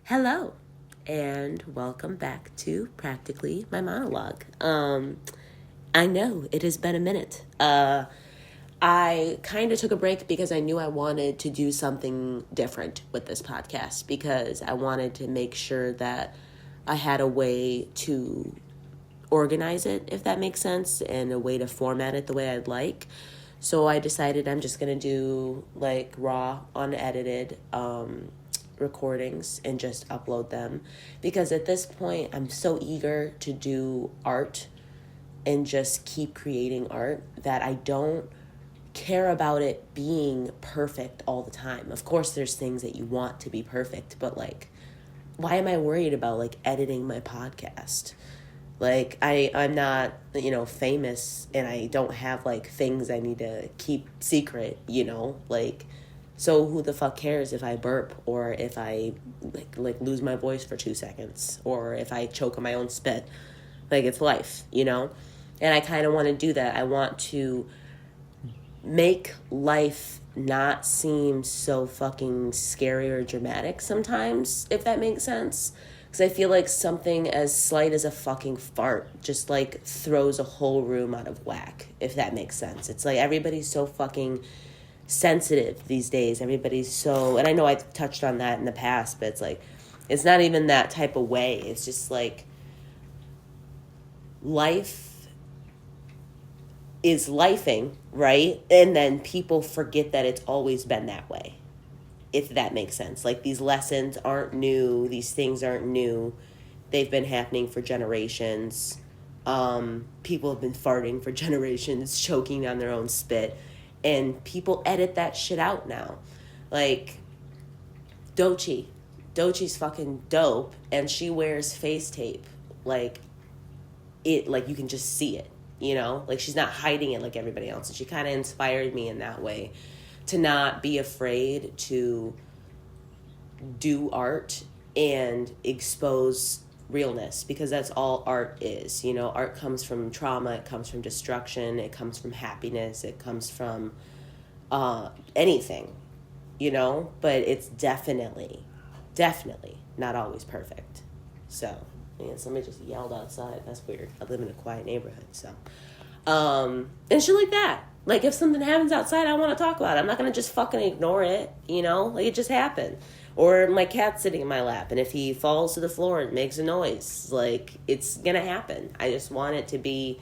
Hello, and welcome back to Practically My Monologue. I know it has been a minute. I kind of took a break because I knew I wanted to do something different with this podcast because I wanted to make sure that I had a way to organize it, if that makes sense, and a way to format it the way I'd like. So I decided I'm just going to do like raw, unedited, recordings and just upload them because at this point I'm so eager to do art and just keep creating art that I don't care about it being perfect all the time. Of course there's things that you want to be perfect, but like why am I worried about like editing my podcast? Like I'm not, famous and I don't have like things I need to keep secret, like so who the fuck cares if I burp or if I like lose my voice for 2 seconds or if I choke on my own spit? Like it's life, And I kind of want to do that. I want to make life not seem so fucking scary or dramatic sometimes, if that makes sense. Because I feel like something as slight as a fucking fart just like throws a whole room out of whack, if that makes sense. It's like everybody's so fucking sensitive these days. Everybody's so, and I know I touched on that in the past, but it's like, it's not even that type of way. It's just like life is lifing, right? And then people forget that it's always been that way, if that makes sense. Like these lessons aren't new. These things aren't new. They've been happening for generations. People have been farting for generations, choking on their own spit. And people edit that shit out now. Like, Dochi's fucking dope, and she wears face tape. Like, you can just see it, Like, she's not hiding it like everybody else. And she kind of inspired me in that way to not be afraid to do art and expose realness, because that's all art is. Art comes from trauma, it comes from destruction, it comes from happiness, it comes from anything, but it's definitely not always perfect. So somebody just yelled outside. That's weird. I live in a quiet neighborhood, so and shit like that. Like if something happens outside, I want to talk about it. I'm not gonna just fucking ignore it, like it just happened. Or my cat's sitting in my lap, and if he falls to the floor and makes a noise, like, it's gonna happen. I just want it to be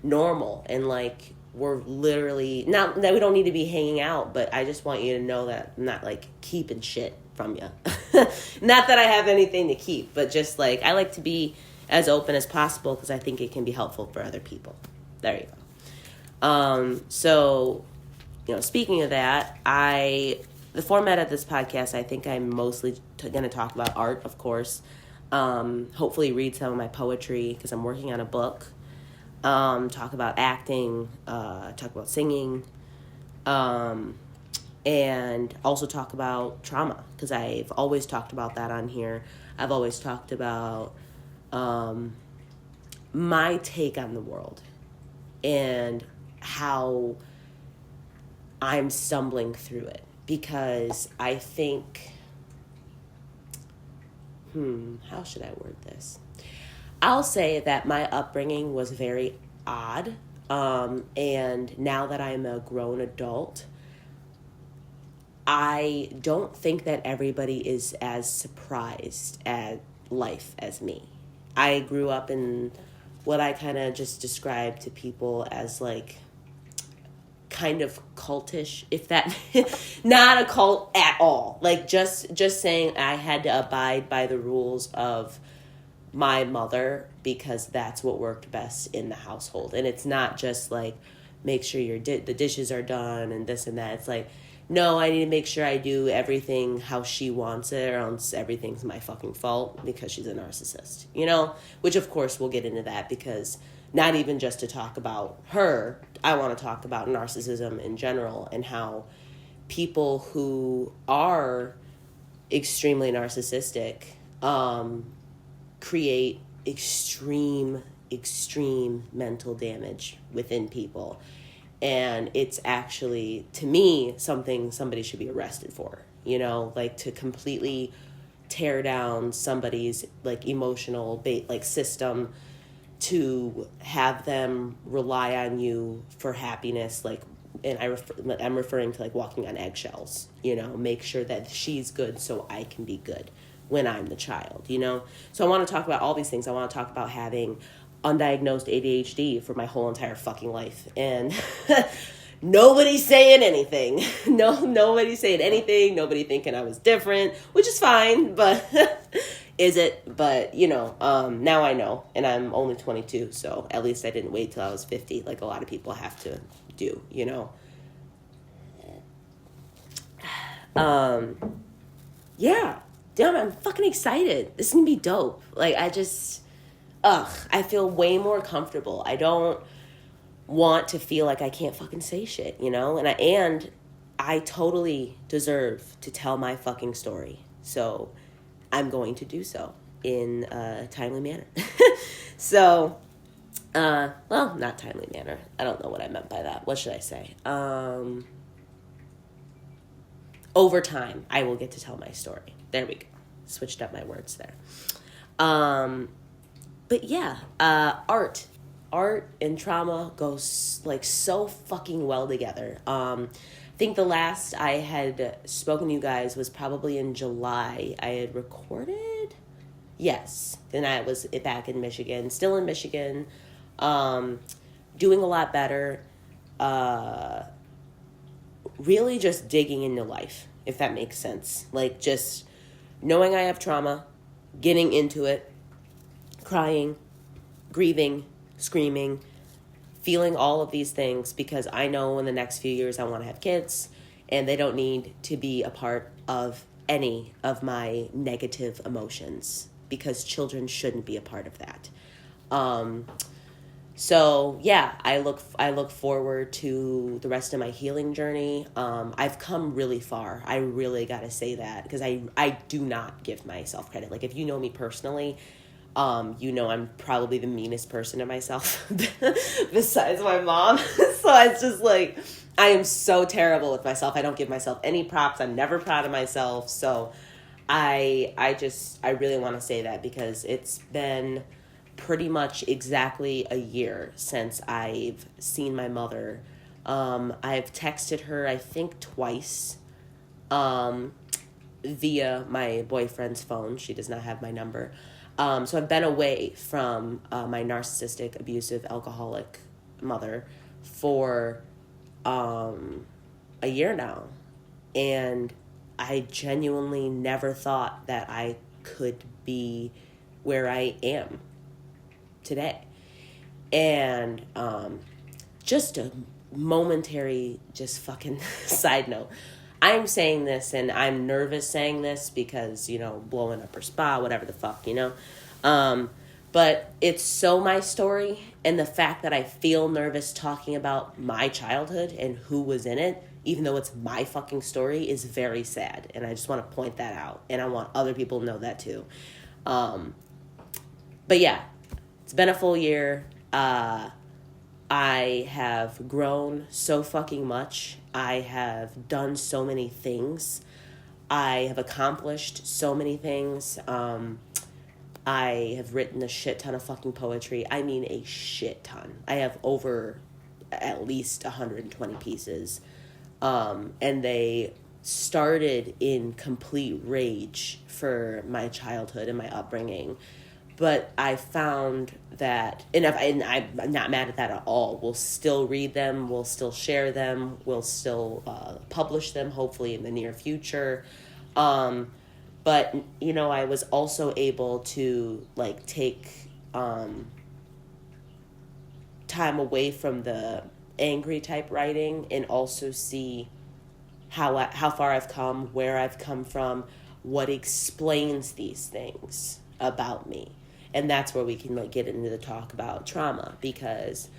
normal, and, like, we're literally, not that we don't need to be hanging out, but I just want you to know that I'm not, like, keeping shit from you. Not that I have anything to keep, but just, like, I like to be as open as possible because I think it can be helpful for other people. There you go. So, speaking of that, the format of this podcast, I think I'm mostly going to talk about art, of course. Hopefully read some of my poetry because I'm working on a book. Talk about acting, talk about singing, and also talk about trauma because I've always talked about that on here. I've always talked about my take on the world and how I'm stumbling through it. Because I think, how should I word this? I'll say that my upbringing was very odd. And now that I'm a grown adult, I don't think that everybody is as surprised at life as me. I grew up in what I kind of just described to people as like kind of cultish, if that not a cult at all, like just saying I had to abide by the rules of my mother because that's what worked best in the household. And it's not just like make sure the dishes are done and this and that. It's like, no, I need to make sure I do everything how she wants it, or else everything's my fucking fault because she's a narcissist, which of course we'll get into that because not even just to talk about her, I want to talk about narcissism in general and how people who are extremely narcissistic create extreme mental damage within people. And it's actually, to me, something somebody should be arrested for, like to completely tear down somebody's like emotional like system to have them rely on you for happiness, like, and I'm referring to like walking on eggshells, make sure that she's good so I can be good when I'm the child, So I want to talk about all these things. I want to talk about having undiagnosed ADHD for my whole entire fucking life. And nobody's saying anything. Nobody's saying anything. Nobody thinking I was different, which is fine, but is it? But, now I know, and I'm only 22, so at least I didn't wait till I was 50, like a lot of people have to do, Yeah. Damn, I'm fucking excited. This is gonna be dope. Like, I feel way more comfortable. I don't want to feel like I can't fucking say shit, And I totally deserve to tell my fucking story. So I'm going to do so in a timely manner. So, well, not timely manner. I don't know what I meant by that. What should I say? Over time, I will get to tell my story. There we go. Switched up my words there. But yeah, art and trauma goes like so fucking well together. I think the last I had spoken to you guys was probably in July. I had recorded. Yes. Then I was back in Michigan, still in Michigan, doing a lot better. Really just digging into life, if that makes sense. Like, just knowing I have trauma, getting into it, crying, grieving, screaming, feeling all of these things, because I know in the next few years I want to have kids, and they don't need to be a part of any of my negative emotions, because children shouldn't be a part of that. So yeah, I look forward to the rest of my healing journey. I've come really far. I really got to say that, because I do not give myself credit. Like, if you know me personally, I'm probably the meanest person to myself besides my mom. So it's just like, I am so terrible with myself. I don't give myself any props. I'm never proud of myself. So I really want to say that, because it's been pretty much exactly a year since I've seen my mother. I've texted her, I think, twice, via my boyfriend's phone. She does not have my number. So I've been away from my narcissistic, abusive, alcoholic mother for a year now. And I genuinely never thought that I could be where I am today. And just a momentary, just fucking side note. I'm saying this, and I'm nervous saying this because, blowing up her spa, whatever the fuck, But it's so my story, and the fact that I feel nervous talking about my childhood and who was in it, even though it's my fucking story, is very sad. And I just want to point that out, and I want other people to know that too. But yeah, it's been a full year. I have grown so fucking much. I have done so many things. I have accomplished so many things. I have written a shit ton of fucking poetry. I mean, a shit ton. I have over at least 120 pieces. And they started in complete rage for my childhood and my upbringing. But I found that, and I'm not mad at that at all. We'll still read them. We'll still share them. We'll still publish them, hopefully in the near future. But, I was also able to, take time away from the angry type writing, and also see how far I've come, where I've come from, what explains these things about me. And that's where we can get into the talk about trauma, because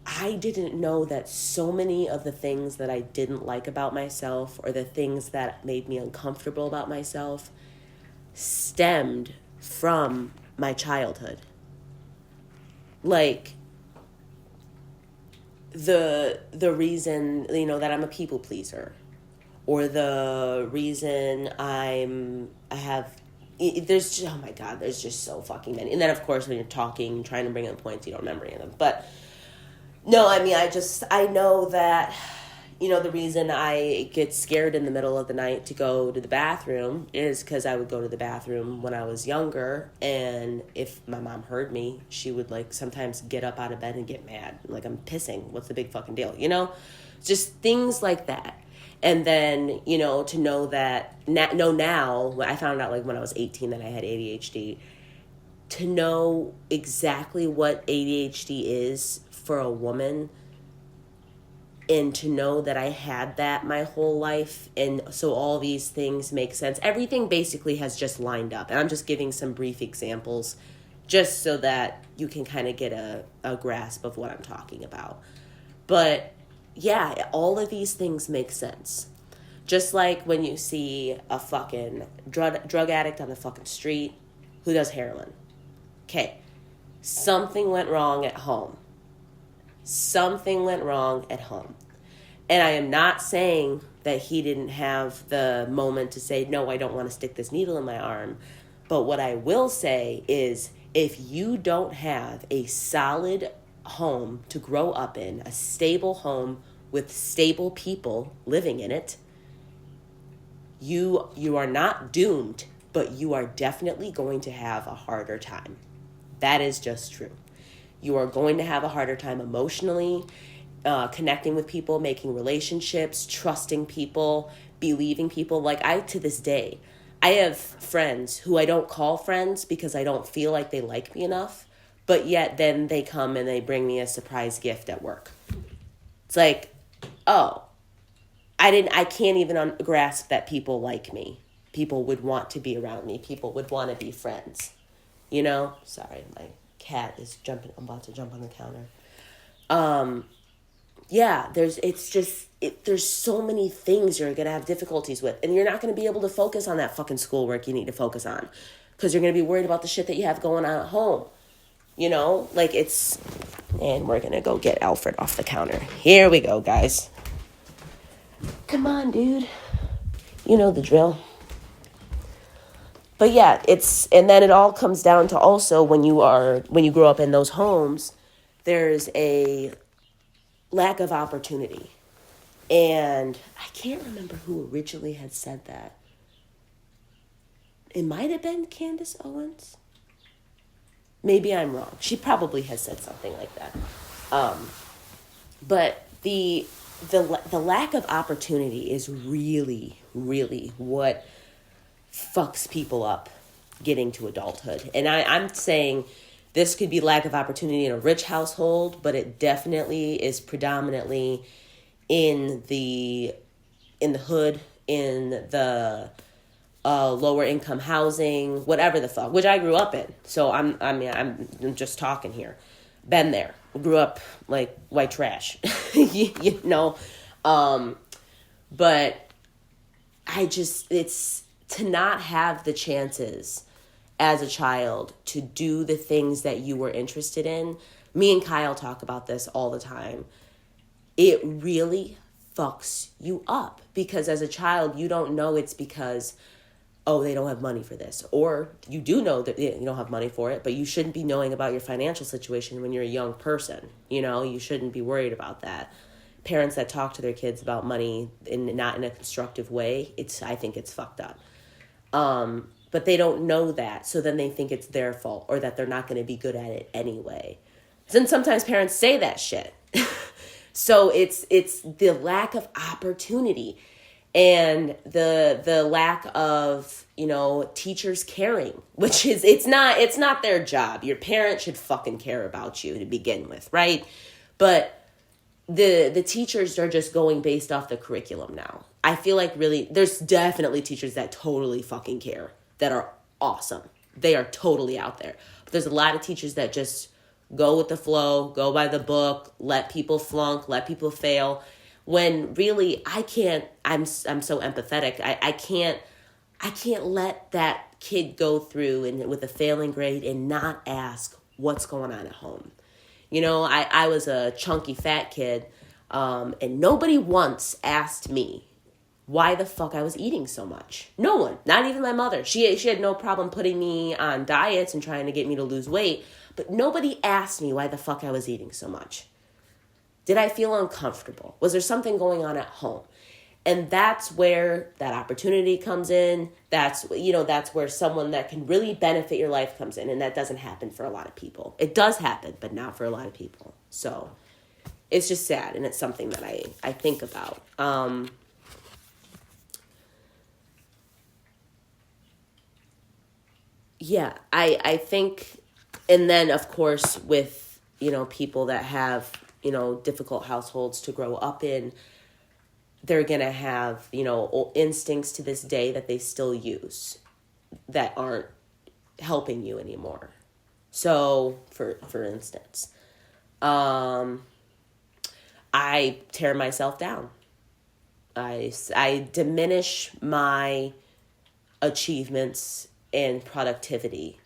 I didn't know that so many of the things that I didn't like about myself, or the things that made me uncomfortable about myself, stemmed from my childhood. Like, the reason, that I'm a people pleaser, or the reason there's, oh my God, there's just so fucking many. And then, of course, when you're talking, trying to bring in points, you don't remember any of them. But no, I mean, I know that, the reason I get scared in the middle of the night to go to the bathroom is because I would go to the bathroom when I was younger. And if my mom heard me, she would, like, sometimes get up out of bed and get mad. Like, I'm pissing. What's the big fucking deal? Just things like that. And then, to know that, now, I found out, like, when I was 18 that I had ADHD, to know exactly what ADHD is for a woman, and to know that I had that my whole life, and so all these things make sense. Everything basically has just lined up, and I'm just giving some brief examples just so that you can kind of get a grasp of what I'm talking about. But yeah, all of these things make sense. Just like when you see a fucking drug addict on the fucking street who does heroin. Okay, something went wrong at home. Something went wrong at home. And I am not saying that he didn't have the moment to say, no, I don't want to stick this needle in my arm. But what I will say is, if you don't have a solid home to grow up in, a stable home with stable people living in it, you are not doomed, but you are definitely going to have a harder time. That is just true. You are going to have a harder time emotionally, connecting with people, making relationships, trusting people, believing people. Like, to this day, I have friends who I don't call friends because I don't feel like they like me enough, but yet then they come and they bring me a surprise gift at work. It's like, oh, I can't even grasp that people like me. People would want to be around me. People would want to be friends. Sorry, my cat is jumping. I'm about to jump on the counter. Yeah, there's so many things you're going to have difficulties with. And you're not going to be able to focus on that fucking schoolwork you need to focus on. Because you're going to be worried about the shit that you have going on at home. And we're going to go get Alfred off the counter. Here we go, guys. Come on, dude. You know the drill. But yeah, and then it all comes down to also when you grow up in those homes, there's a lack of opportunity. And I can't remember who originally had said that. It might have been Candace Owens. Maybe I'm wrong. She probably has said something like that. But the lack of opportunity is really, really what fucks people up getting to adulthood. And I'm saying this could be lack of opportunity in a rich household, but it definitely is predominantly in the hood, in the lower income housing, whatever the fuck, which I grew up in. So I'm just talking here. Been there. Grew up like white trash, but it's to not have the chances as a child to do the things that you were interested in. Me and Kyle talk about this all the time. It really fucks you up because as a child, you don't know it's because, oh, they don't have money for this. Or you do know that you don't have money for it, but you shouldn't be knowing about your financial situation when you're a young person. You shouldn't be worried about that. Parents that talk to their kids about money not in a constructive way, I think it's fucked up. But they don't know that, so then they think it's their fault or that they're not going to be good at it anyway. Then sometimes parents say that shit. So it's the lack of opportunity and the lack of, teachers caring, which is it's not their job. Your parents should fucking care about you to begin with, right? But the teachers are just going based off the curriculum now. I feel like really there's definitely teachers that totally fucking care, that are awesome. They are totally out there. But there's a lot of teachers that just go with the flow, go by the book, let people flunk, let people fail. When really I'm so empathetic. I can't let that kid go through and with a failing grade and not ask what's going on at home. I was a chunky fat kid, and nobody once asked me why the fuck I was eating so much. No one, not even my mother. She had no problem putting me on diets and trying to get me to lose weight, but nobody asked me why the fuck I was eating so much. Did I feel uncomfortable? Was there something going on at home? And that's where that opportunity comes in. That's where someone that can really benefit your life comes in. And that doesn't happen for a lot of people. It does happen, but not for a lot of people. So it's just sad. And it's something that I think about. Yeah, I think, and then of course with, people that have, difficult households to grow up in, they're going to have, instincts to this day that they still use that aren't helping you anymore. So, for instance, I tear myself down. I diminish my achievements and productivity.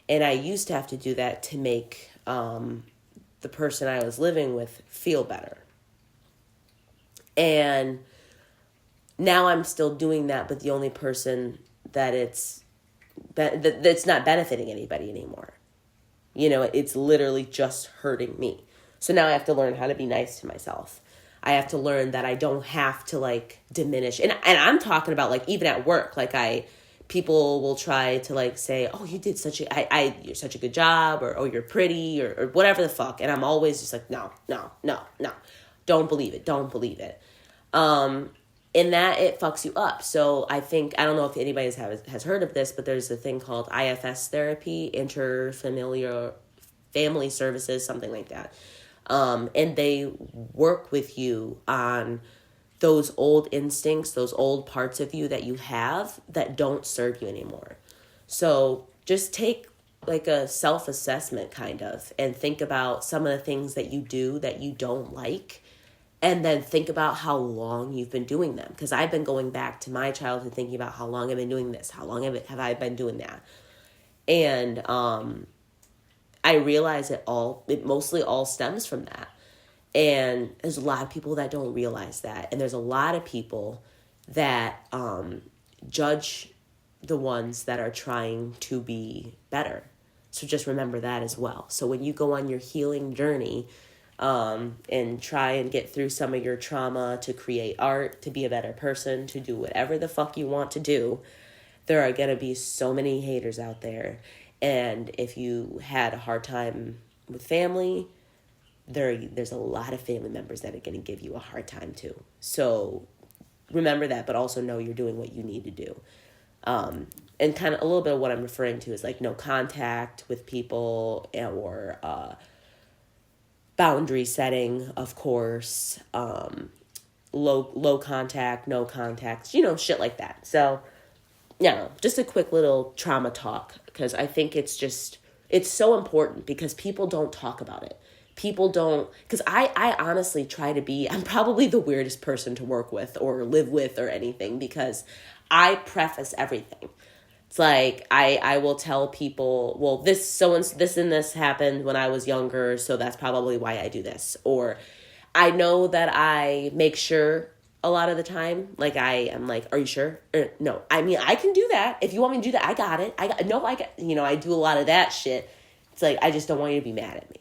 And I used to have to do that to make the person I was living with feel better. And now I'm still doing that, but the only person that's not benefiting anybody anymore. It's literally just hurting me. So now I have to learn how to be nice to myself. I have to learn that I don't have to diminish. And I'm talking about even at work, people will try to say, oh, you did you're such a good job, or oh, you're pretty, or whatever the fuck. And I'm always just no. Don't believe it. In that it fucks you up. So I don't know if anybody has heard of this, but there's a thing called IFS therapy, interfamiliar family services, something like that. And they work with you on those old instincts, those old parts of you that you have that don't serve you anymore. So just take a self-assessment kind of, and think about some of the things that you do that you don't like, and then think about how long you've been doing them. Because I've been going back to my childhood thinking about how long I've been doing this, how long have I been doing that. And I realize it mostly all stems from that. And there's a lot of people that don't realize that. And there's a lot of people that judge the ones that are trying to be better. So just remember that as well. So when you go on your healing journey and try and get through some of your trauma to create art, to be a better person, to do whatever the fuck you want to do, there are going to be so many haters out there. And if you had a hard time with family, there's a lot of family members that are going to give you a hard time too. So remember that, but also know you're doing what you need to do. And kind of a little bit of what I'm referring to is no contact with people, or boundary setting, of course, low contact, no contact, shit like that. So, just a quick little trauma talk, because I think it's so important, because people don't talk about it. People don't, because I honestly try to be, I'm probably the weirdest person to work with or live with or anything, because I preface everything. It's I will tell people, well, this and this happened when I was younger, so that's probably why I do this. Or I know that I make sure a lot of the time, I'm are you sure? No, I mean, I can do that. If you want me to do that, I got it. I do a lot of that shit. It's I just don't want you to be mad at me.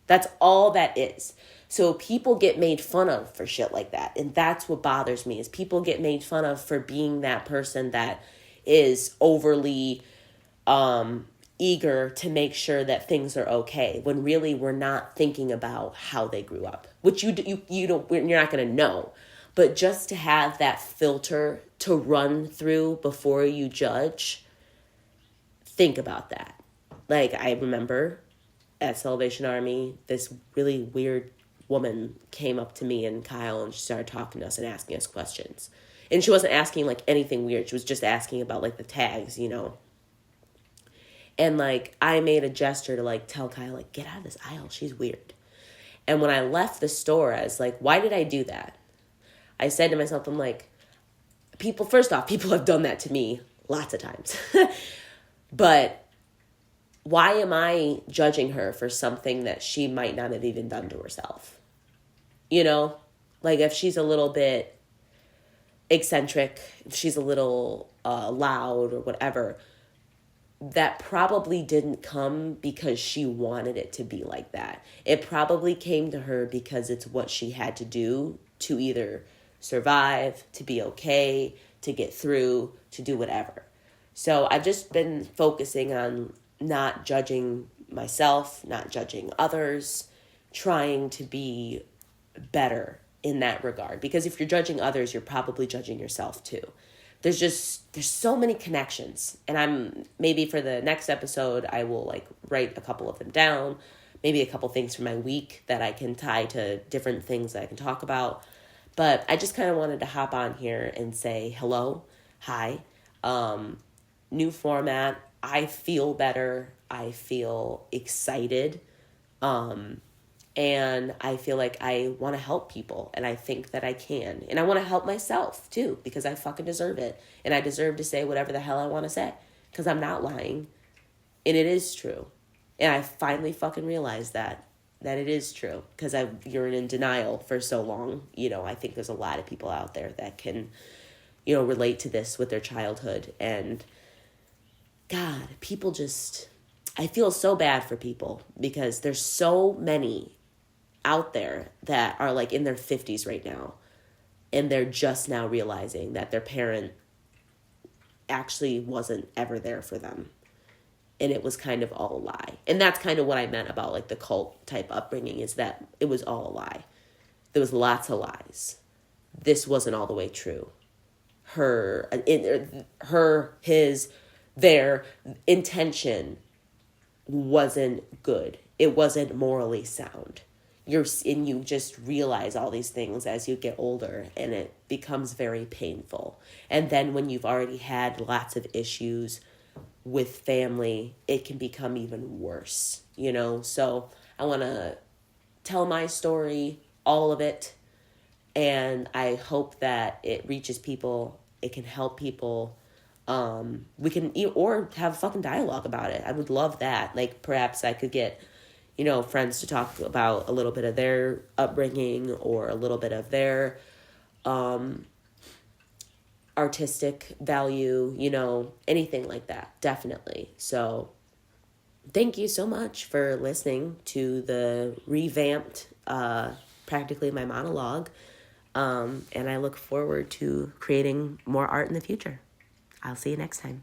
That's all that is. So people get made fun of for shit like that. And that's what bothers me, is people get made fun of for being that person that is overly eager to make sure that things are okay, when really we're not thinking about how they grew up, which you're not going to know. But just to have that filter to run through before you judge, think about that. I remember at Salvation Army, this really weird woman came up to me and Kyle, and she started talking to us and asking us questions. And she wasn't asking anything weird. She was just asking about the tags, And I made a gesture to tell Kyle, get out of this aisle. She's weird. And when I left the store, I was why did I do that? I said to myself, first off, people have done that to me lots of times. But why am I judging her for something that she might not have even done to herself? If she's a little bit, eccentric, if she's a little loud or whatever, that probably didn't come because she wanted it to be like that. It probably came to her because it's what she had to do to either survive, to be okay, to get through, to do whatever. So I've just been focusing on not judging myself, not judging others, trying to be better in that regard. Because if you're judging others, you're probably judging yourself too. There's so many connections. And I'm, maybe for the next episode, I will like write a couple of them down, maybe a couple things from my week that I can tie to different things that I can talk about. But I just kind of wanted to hop on here and say hello, hi, new format. I feel better. I feel excited. And I feel like I want to help people, and I think that I can. And I want to help myself, too, because I fucking deserve it. And I deserve to say whatever the hell I want to say, because I'm not lying. And it is true. And I finally fucking realized that it is true, because you're in denial for so long. You know, I think there's a lot of people out there that can, you know, relate to this with their childhood. And, God, people just... I feel so bad for people, because there's so many out there that are like in their 50s right now, and they're just now realizing that their parent actually wasn't ever there for them, and it was kind of all a lie. And that's kind of what I meant about like the cult type upbringing, is that it was all a lie. There was lots of lies. This wasn't all the way true. Their intention wasn't good. It wasn't morally sound. You just realize all these things as you get older, and it becomes very painful. And then when you've already had lots of issues with family, it can become even worse, you know? So I want to tell my story, all of it, and I hope that it reaches people. It can help people. We can, or have a fucking dialogue about it. I would love that. Like, perhaps I could get, you know, friends to talk about a little bit of their upbringing, or a little bit of their artistic value, you know, anything like that, definitely. So thank you so much for listening to the revamped Practically My Monologue, and I look forward to creating more art in the future. I'll see you next time.